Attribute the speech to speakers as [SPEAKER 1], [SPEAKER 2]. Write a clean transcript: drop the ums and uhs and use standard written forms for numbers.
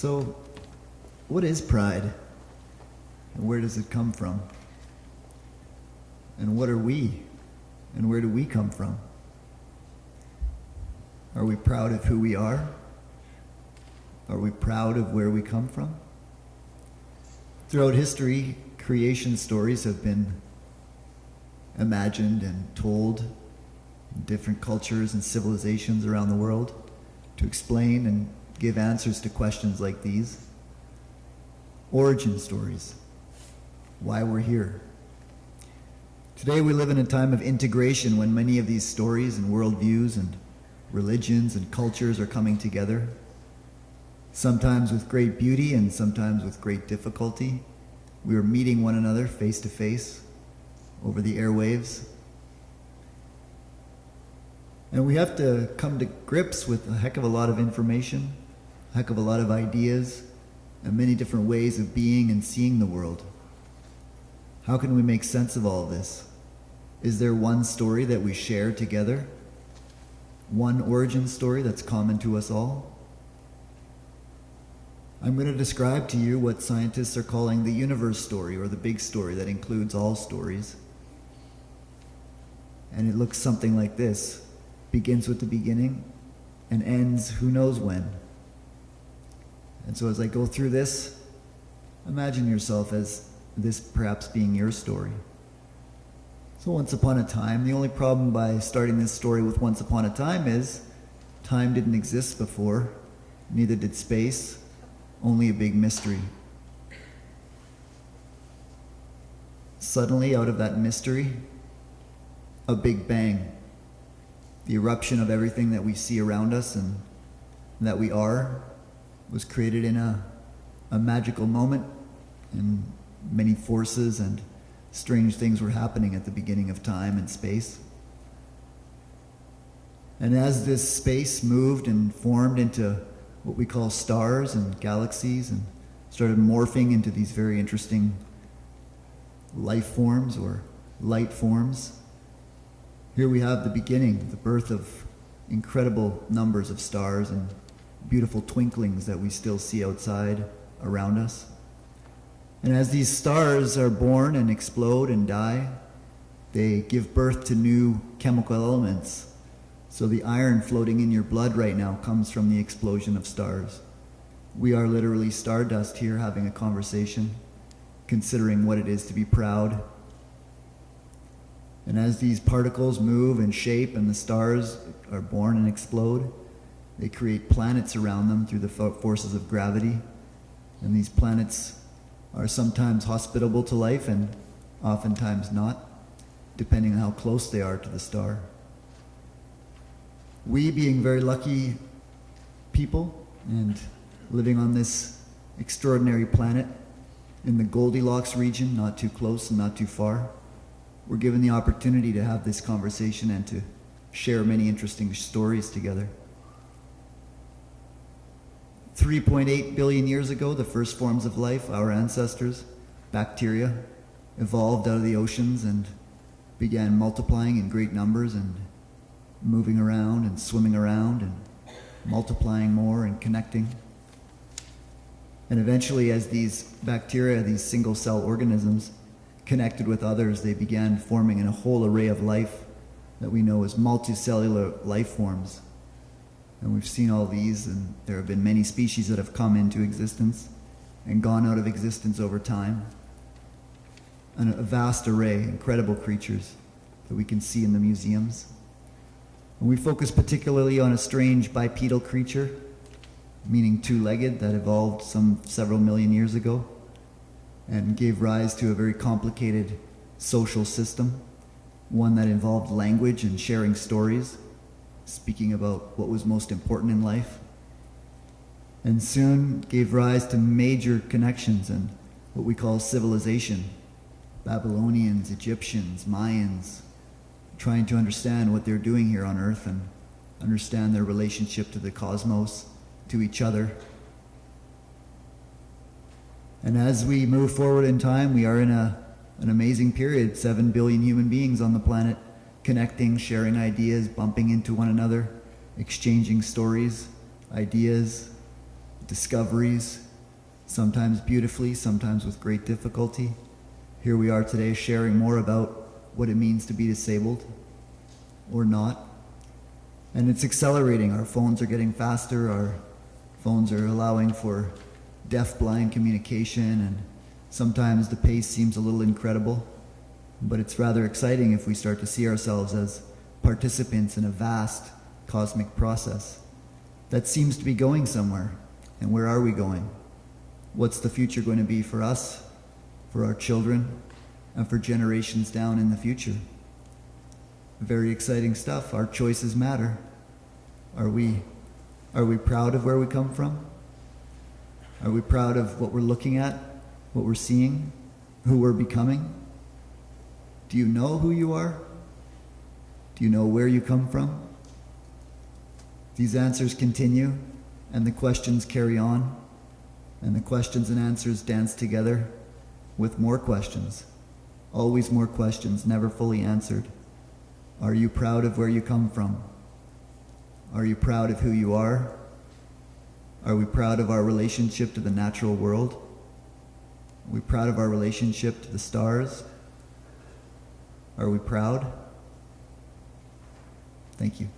[SPEAKER 1] So, what is pride? And where does it come from? And what are we? And where do we come from? Are we proud of who we are? Are we proud of where we come from? Throughout history, creation stories have been imagined and told in different cultures and civilizations around the world to explain and give answers to questions like these. Origin stories, why we're here. Today we live in a time of integration when many of these stories and worldviews and religions and cultures are coming together, sometimes with great beauty and sometimes with great difficulty. We are meeting one another face to face over the airwaves. And we have to come to grips with a heck of a lot of information, a heck of a lot of ideas, and many different ways of being and seeing the world. How can we make sense of all of this? Is there one story that we share together? One origin story that's common to us all? I'm going to describe to you what scientists are calling the universe story, or the big story that includes all stories. And it looks something like this. Begins with the beginning and ends who knows when. And so as I go through this, imagine yourself as this perhaps being your story. So once upon a time, the only problem by starting this story with once upon a time is time didn't exist before, neither did space, only a big mystery. Suddenly, out of that mystery, a big bang. The eruption of everything that we see around us and that we are was created in a magical moment, and many forces and strange things were happening at the beginning of time and space. And as this space moved and formed into what we call stars and galaxies and started morphing into these very interesting life forms or light forms, here we have the beginning, the birth of incredible numbers of stars and beautiful twinklings that we still see outside around us. And as these stars are born and explode and die, they give birth to new chemical elements. So the iron floating in your blood right now comes from the explosion of stars. We are literally stardust here having a conversation, considering what it is to be proud. And as these particles move and shape and the stars are born and explode, they create planets around them through the forces of gravity. And these planets are sometimes hospitable to life and oftentimes not, depending on how close they are to the star. We, being very lucky people and living on this extraordinary planet in the Goldilocks region, not too close and not too far, we're given the opportunity to have this conversation and to share many interesting stories together. 3.8 billion years ago, the first forms of life, our ancestors, bacteria, evolved out of the oceans and began multiplying in great numbers and moving around and swimming around and multiplying more and connecting. And eventually, as these bacteria, these single-cell organisms, connected with others, they began forming in a whole array of life that we know as multicellular life forms. And we've seen all these, and there have been many species that have come into existence and gone out of existence over time. And a vast array, incredible creatures that we can see in the museums. And we focus particularly on a strange bipedal creature, meaning two-legged, that evolved several million years ago and gave rise to a very complicated social system, one that involved language and sharing stories, speaking about what was most important in life, and soon gave rise to major connections and what we call civilization. Babylonians, Egyptians, Mayans, trying to understand what they're doing here on Earth and understand their relationship to the cosmos, to each other. And as we move forward in time, we are in an amazing period, 7 billion human beings on the planet, connecting, sharing ideas, bumping into one another, exchanging stories, ideas, discoveries, sometimes beautifully, sometimes with great difficulty. Here we are today sharing more about what it means to be disabled or not. And it's accelerating. Our phones are getting faster. Our phones are allowing for deaf-blind communication, and sometimes the pace seems a little incredible. But it's rather exciting if we start to see ourselves as participants in a vast cosmic process that seems to be going somewhere. And where are we going? What's the future going to be for us, for our children, and for generations down in the future? Very exciting stuff. Our choices matter. Are we proud of where we come from? Are we proud of what we're looking at, what we're seeing, who we're becoming? Do you know who you are? Do you know where you come from? These answers continue, and the questions carry on, and the questions and answers dance together with more questions. Always more questions, never fully answered. Are you proud of where you come from? Are you proud of who you are? Are we proud of our relationship to the natural world? Are we proud of our relationship to the stars? Are we proud? Thank you.